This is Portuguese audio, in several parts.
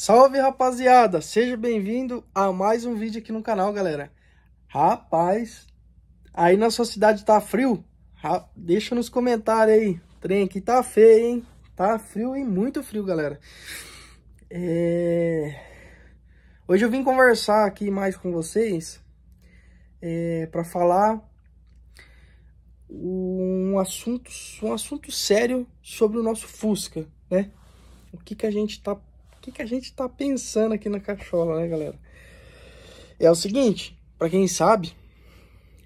Salve, rapaziada! Seja bem-vindo a mais um vídeo aqui no canal, galera. Rapaz, aí na sua cidade tá frio? Deixa nos comentários aí. O trem aqui tá feio, hein? Tá frio e muito frio, galera. Hoje eu vim conversar aqui mais com vocês para falar um assunto sério sobre o nosso Fusca, né? O que a gente tá pensando aqui na cachola, né, galera? É o seguinte, pra quem sabe,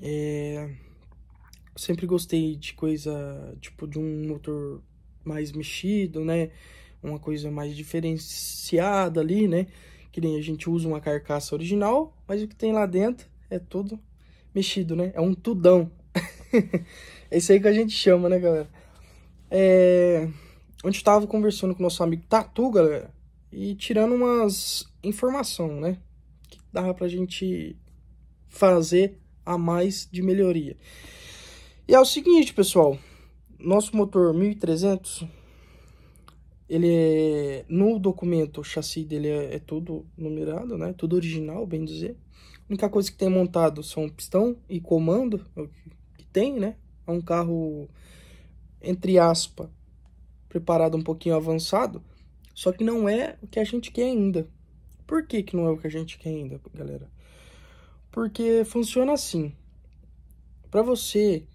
eu sempre gostei de coisa, tipo, de um motor mais mexido, né? Uma coisa mais diferenciada ali, né? Que nem a gente usa uma carcaça original, mas o que tem lá dentro é tudo mexido, né? É um tudão. É isso aí que a gente chama, né, galera? Onde eu tava conversando com o nosso amigo Tatu, galera, e tirando umas informações, né? Que dava pra gente fazer a mais de melhoria. E é o seguinte, pessoal. Nosso motor 1300, no documento, o chassi dele é tudo numerado, né? Tudo original, bem dizer. A única coisa que tem montado são pistão e comando, que tem, né? É um carro, entre aspas, preparado um pouquinho avançado, só que não é o que a gente quer ainda. Por que não é o que a gente quer ainda, galera? Porque funciona assim. Para você,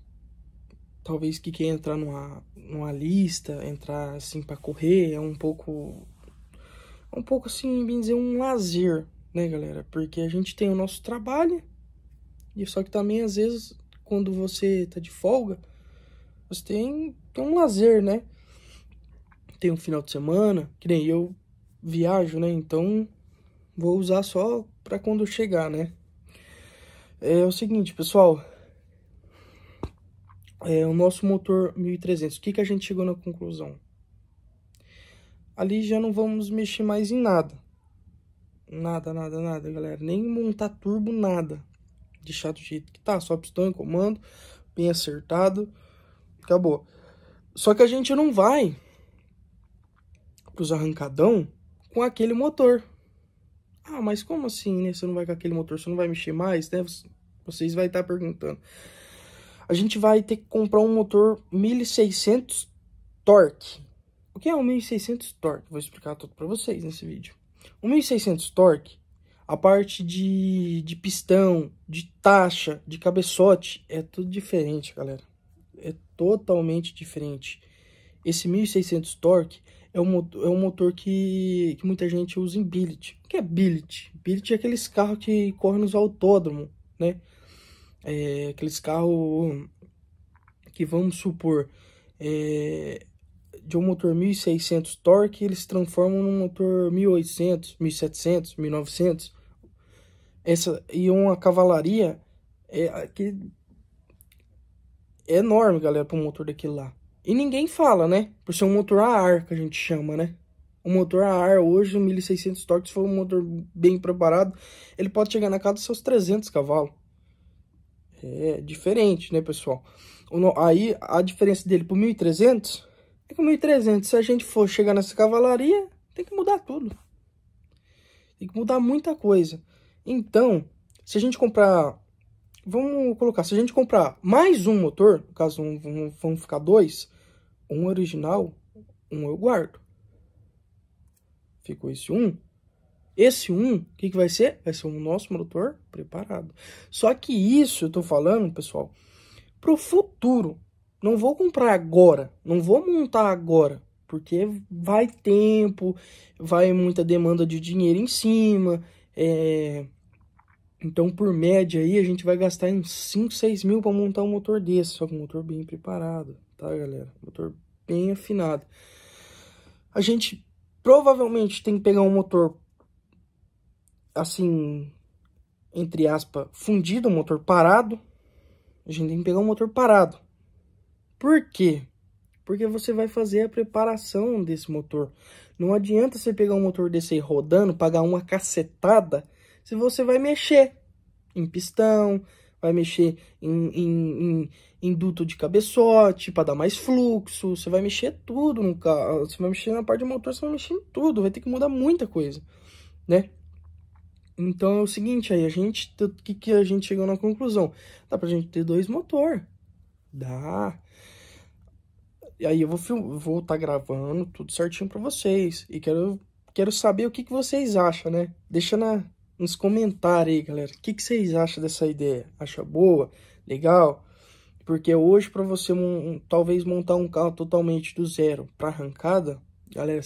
talvez que quer entrar numa lista, entrar assim para correr, é um pouco assim, bem dizer, um lazer, né, galera? Porque a gente tem o nosso trabalho, e só que também às vezes quando você tá de folga, você tem um lazer, né? Tem um final de semana, que nem eu viajo, né? Então vou usar só para quando chegar, né? É o seguinte, pessoal. O nosso motor 1300, o que a gente chegou na conclusão? Ali já não vamos mexer mais em nada. Nada, galera. Nem montar turbo, nada. Deixar do jeito que tá, só pistão e comando, bem acertado. Acabou. Só que a gente não vai pros arrancadão com aquele motor. Ah, mas como assim, né? Você não vai com aquele motor, você não vai mexer mais, né? Vocês vão estar perguntando. A gente vai ter que comprar um motor 1600 torque. O que é um 1600 torque? Vou explicar tudo para vocês nesse vídeo. O 1600 torque, a parte de pistão, de taxa, de cabeçote, é tudo diferente, galera. É totalmente diferente. Esse 1600 torque é um motor que muita gente usa em billet. O que é billet? Billet é aqueles carros que correm nos autódromos, né? Aqueles carros que, vamos supor, de um motor 1600 torque, eles transformam num motor 1800, 1700, 1900. E uma cavalaria é enorme, galera, para um motor daquele lá. E ninguém fala, né? Por ser um motor a ar, que a gente chama, né? O motor a ar hoje, o 1600 torque, se for um motor bem preparado, ele pode chegar na casa dos seus 300 cavalos. É diferente, né, pessoal? Aí, a diferença dele pro 1300 é que o 1300, se a gente for chegar nessa cavalaria, tem que mudar tudo. Tem que mudar muita coisa. Então, se a gente comprar... Vamos colocar, se a gente comprar mais um motor, no caso, vamos ficar dois, um original, um eu guardo. Ficou esse um. Esse o que vai ser? Vai ser o nosso motor preparado. Só que isso eu tô falando, pessoal, pro futuro. Não vou comprar agora, não vou montar agora, porque vai tempo, vai muita demanda de dinheiro em cima. Então, por média aí, a gente vai gastar uns 5, 6 mil para montar um motor desse. Só que um motor bem preparado, tá, galera? Motor bem afinado. A gente provavelmente tem que pegar um motor, assim, entre aspas, fundido, um motor parado. A gente tem que pegar um motor parado. Por quê? Porque você vai fazer a preparação desse motor. Não adianta você pegar um motor desse aí rodando, pagar uma cacetada, se você vai mexer em pistão, vai mexer em induto de cabeçote para dar mais fluxo, você vai mexer tudo no carro, você vai mexer na parte do motor, você vai mexer em tudo, vai ter que mudar muita coisa, né? Então é o seguinte, aí o que a gente chegou na conclusão? Dá pra gente ter 2 motor, dá. E aí eu vou estar gravando tudo certinho pra vocês, e quero saber o que vocês acham, né? Deixa nos comentários aí, galera, o que vocês acham dessa ideia? Acha boa? Legal? Porque hoje, para você talvez montar um carro totalmente do zero para arrancada, galera,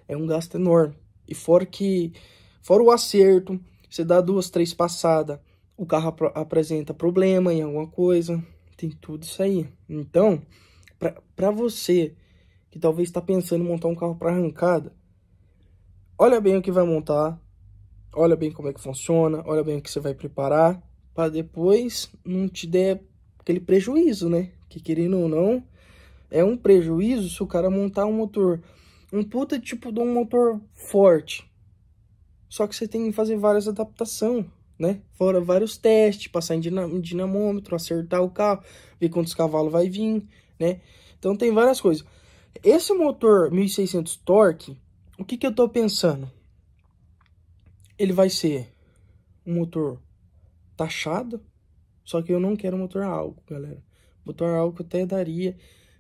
é um gasto enorme. E fora o acerto, você dá 2, 3 passadas, o carro apresenta problema em alguma coisa, tem tudo isso aí. Então, para você que talvez está pensando em montar um carro para arrancada, olha bem o que vai montar, olha bem como é que funciona, olha bem o que você vai preparar, para depois não te der aquele prejuízo, né? Que querendo ou não, é um prejuízo se o cara montar um motor, um puta tipo de um motor forte. Só que você tem que fazer várias adaptações, né? Fora vários testes, passar em dinamômetro, acertar o carro, ver quantos cavalos vai vir, né? Então tem várias coisas. Esse motor 1600 torque, o que eu tô pensando? Ele vai ser um motor taxado, só que eu não quero motor a álcool, galera. Motor a álcool até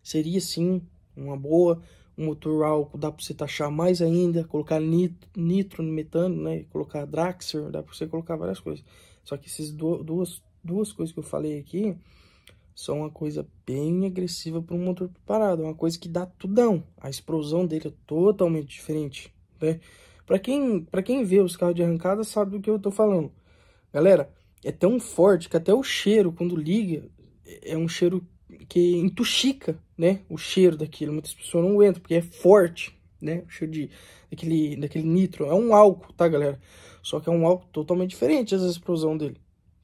seria sim uma boa. Um motor a álcool dá pra você taxar mais ainda, colocar nitro no metano, né? Colocar Draxler, dá pra você colocar várias coisas. Só que essas duas coisas que eu falei aqui são uma coisa bem agressiva para um motor preparado. É uma coisa que dá tudão. A explosão dele é totalmente diferente, né? Pra quem vê os carros de arrancada sabe do que eu tô falando. Galera, é tão forte que até o cheiro, quando liga, é um cheiro que intoxica, né? O cheiro daquilo. Muitas pessoas não aguentam, porque é forte, né? O cheiro daquele nitro. É um álcool, tá, galera? Só que é um álcool totalmente diferente, essa explosão dele.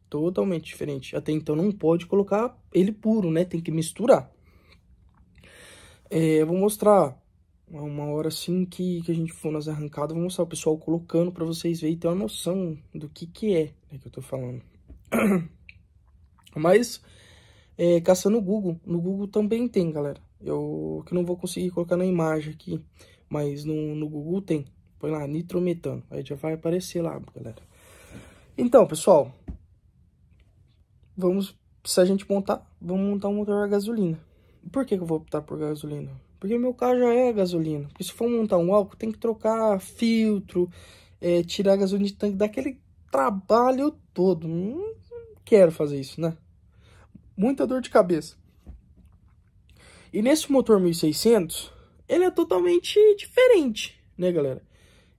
Totalmente diferente. Até então não pode colocar ele puro, né? Tem que misturar. Eu vou mostrar uma hora assim que a gente for nas arrancadas. Vou mostrar o pessoal colocando pra vocês verem e ter uma noção do que é, né, que eu tô falando. Mas, caçando no Google também tem, galera. Eu que não vou conseguir colocar na imagem aqui, mas no Google tem. Põe lá, nitrometano. Aí já vai aparecer lá, galera. Então, pessoal, se a gente vamos montar um motor a gasolina. Por que eu vou optar por gasolina? Porque meu carro já é gasolina. Porque se for montar um álcool, tem que trocar filtro, tirar a gasolina de tanque, daquele trabalho todo. Não quero fazer isso, né? Muita dor de cabeça. E nesse motor 1600, ele é totalmente diferente, né, galera?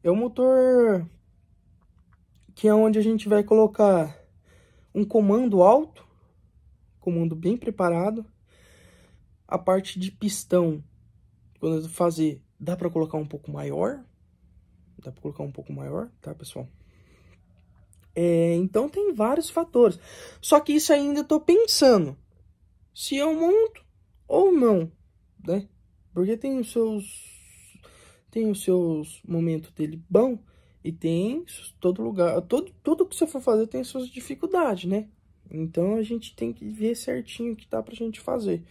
É um motor que é onde a gente vai colocar um comando alto, comando bem preparado. A parte de pistão, quando eu fazer, dá para colocar um pouco maior. Dá para colocar um pouco maior, tá, pessoal? Então tem vários fatores. Só que isso ainda eu tô pensando se eu monto ou não, né? Porque tem os seus momentos dele bom e tem todo lugar, tudo que você for fazer tem suas dificuldades, né? Então a gente tem que ver certinho o que dá pra gente fazer.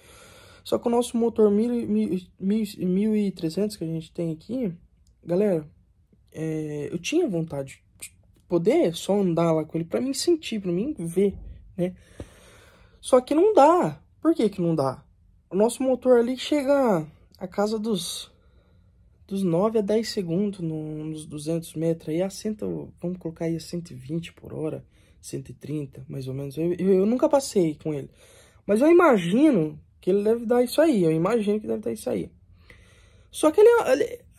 Só que o nosso motor 1300 que a gente tem aqui, galera, eu tinha vontade de poder só andar lá com ele pra mim sentir, pra mim ver, né? Só que não dá. Por que que não dá? O nosso motor ali chega a casa dos 9 a 10 segundos nos 200 metros. Aí vamos colocar aí a 120 por hora, 130, mais ou menos. Eu nunca passei com ele. Mas eu imagino que ele deve dar isso aí. Eu imagino que deve dar isso aí. Só que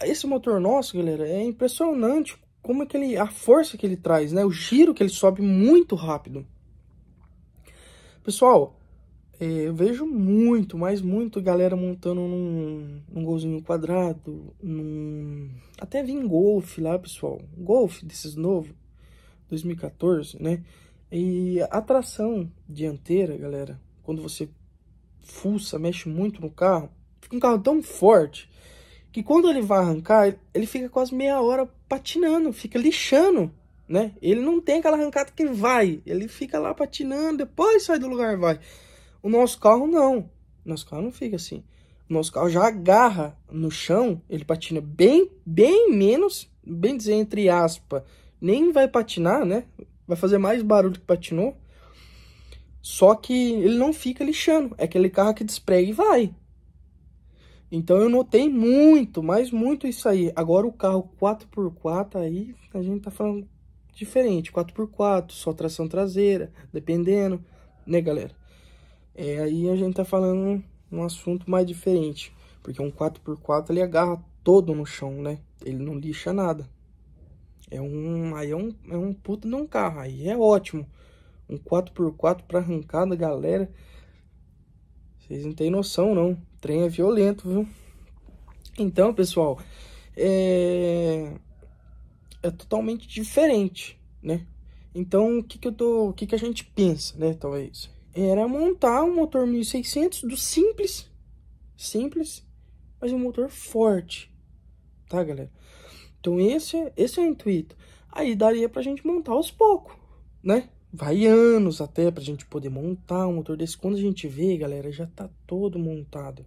esse motor nosso, galera, é impressionante como é que a força que ele traz, né? O giro que ele sobe muito rápido. Pessoal, eu vejo muito, mas muito galera montando num golzinho quadrado, até vi em Golf lá, pessoal. Golf desses novos, 2014, né? E a tração dianteira, galera, quando você fuça, mexe muito no carro, fica um carro tão forte que quando ele vai arrancar, ele fica quase meia hora patinando, fica lixando, né? Ele não tem aquela arrancada que vai, ele fica lá patinando, depois sai do lugar e vai. O nosso carro não. O nosso carro não fica assim. O nosso carro já agarra no chão, ele patina bem menos, bem dizer, entre aspas, nem vai patinar, né? Vai fazer mais barulho que patinou. Só que ele não fica lixando. É aquele carro que desprega e vai. Então eu notei muito, mas muito isso aí. Agora o carro 4x4, aí a gente tá falando diferente. 4x4, só tração traseira, dependendo, né, galera? Aí a gente tá falando um assunto mais diferente. Porque um 4x4 ele agarra todo no chão, né? Ele não lixa nada. Aí é um puta de um carro. Aí é ótimo. Um 4x4 pra arrancada, galera. Vocês não tem noção, não. O trem é violento, viu? Então, pessoal, é totalmente diferente, né? Então, o que a gente pensa, né, talvez? Era montar um motor 1600 do simples, mas um motor forte, tá, galera? Então, esse é o intuito. Aí daria pra gente montar aos poucos, né? Vai anos até pra gente poder montar um motor desse. Quando a gente vê, galera, já tá todo montado,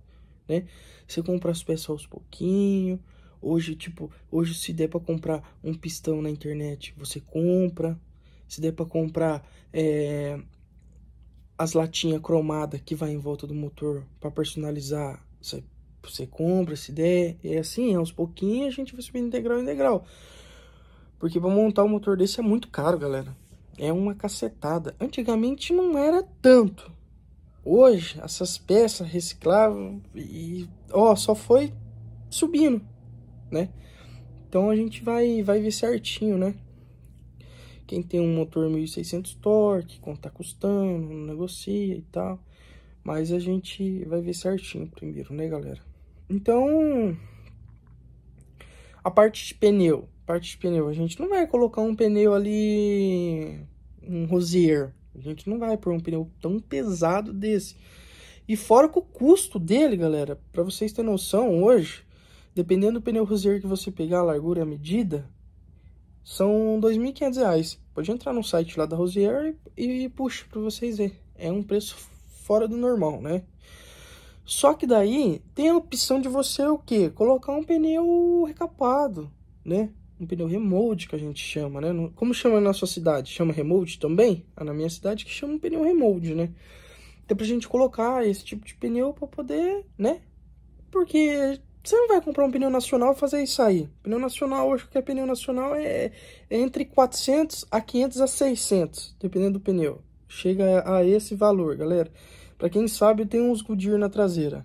né? Você compra as peças aos pouquinho. Hoje se der pra comprar um pistão na internet, você compra. Se der pra comprar as latinhas cromadas que vai em volta do motor pra personalizar, você compra, se der. É assim, aos pouquinhos a gente vai subindo degrau em degrau. Porque pra montar um motor desse é muito caro, galera. É uma cacetada. Antigamente não era tanto. Hoje, essas peças recicláveis e só foi subindo, né? Então a gente vai ver certinho, né? Quem tem um motor 1600 torque, quanto tá custando, negocia e tal. Mas a gente vai ver certinho primeiro, né, galera? Então, a parte de pneu, a gente não vai colocar um pneu ali, um Rosier. A gente não vai pôr um pneu tão pesado desse. E fora que o custo dele, galera, pra vocês terem noção, hoje, dependendo do pneu Rosier que você pegar, a largura e a medida, são R$2.500. Pode entrar no site lá da Rosier e puxa pra vocês verem. É um preço fora do normal, né? Só que daí tem a opção de você o quê? Colocar um pneu recapado, né? Um pneu remold que a gente chama, né? Como chama na sua cidade? Chama remold também? Na minha cidade que chama um pneu remold, né? Então pra gente colocar esse tipo de pneu pra poder, né? Porque você não vai comprar um pneu nacional e fazer isso aí. Pneu nacional, hoje que é pneu nacional é entre 400 a 500 a 600, dependendo do pneu. Chega a esse valor, galera. Pra quem sabe, tem uns Goodyear na traseira.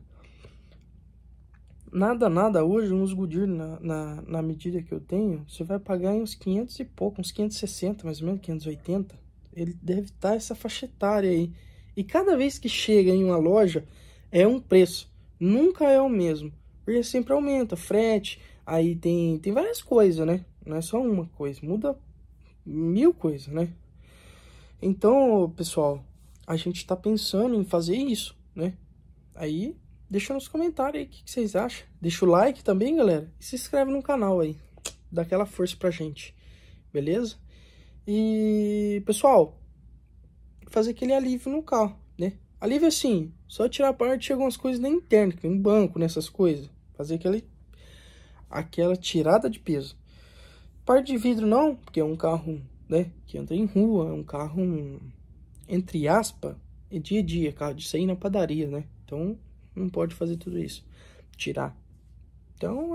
Nada hoje, uns Goodyear na medida que eu tenho, você vai pagar em uns 500 e pouco, uns 560, mais ou menos, 580. Ele deve estar essa faixa etária aí. E cada vez que chega em uma loja, é um preço. Nunca é o mesmo. Porque sempre aumenta, frete, aí tem várias coisas, né? Não é só uma coisa, muda 1000 coisas, né? Então, pessoal, a gente tá pensando em fazer isso, né? Aí, deixa nos comentários aí o que vocês acham. Deixa o like também, galera. E se inscreve no canal aí. Dá aquela força pra gente. Beleza? E, pessoal, fazer aquele alívio no carro, né? Alívio assim, só tirar a parte de algumas coisas da interna, em banco, nessas coisas. Fazer aquela tirada de peso. Parte de vidro não, porque é um carro, né, que anda em rua, é um carro, entre aspas, é dia a dia, carro de sair na padaria, né? Então, não pode fazer tudo isso. Tirar. Então,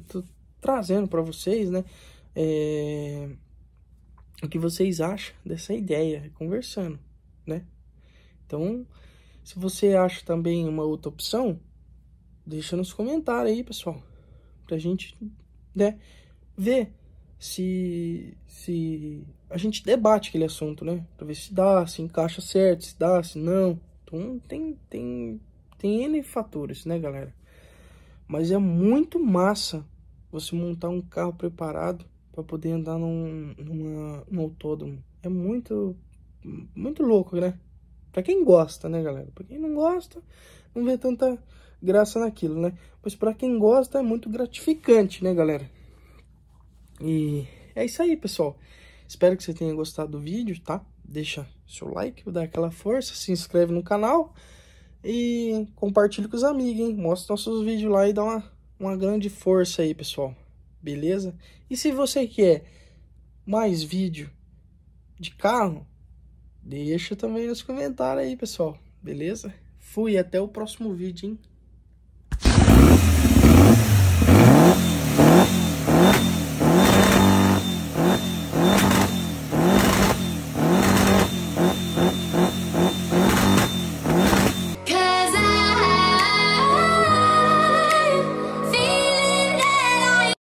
tô trazendo pra vocês, né, o que vocês acham dessa ideia, conversando, né? Então, se você acha também uma outra opção, deixa nos comentários aí, pessoal, pra gente, né, ver se a gente debate aquele assunto, né? Pra ver se dá, se encaixa certo, se dá, se não. Então, tem N fatores, né, galera? Mas é muito massa você montar um carro preparado para poder andar num autódromo. É muito louco, né? Pra quem gosta, né, galera? Pra quem não gosta, não vê tanta graça naquilo, né? Mas pra quem gosta, é muito gratificante, né, galera? E é isso aí, pessoal. Espero que você tenha gostado do vídeo, tá? Deixa seu like, dá aquela força, se inscreve no canal e compartilha com os amigos, hein? Mostra nossos vídeos lá e dá uma grande força aí, pessoal. Beleza? E se você quer mais vídeo de carro, deixa também nos comentários aí, pessoal. Beleza? Fui, até o próximo vídeo, hein?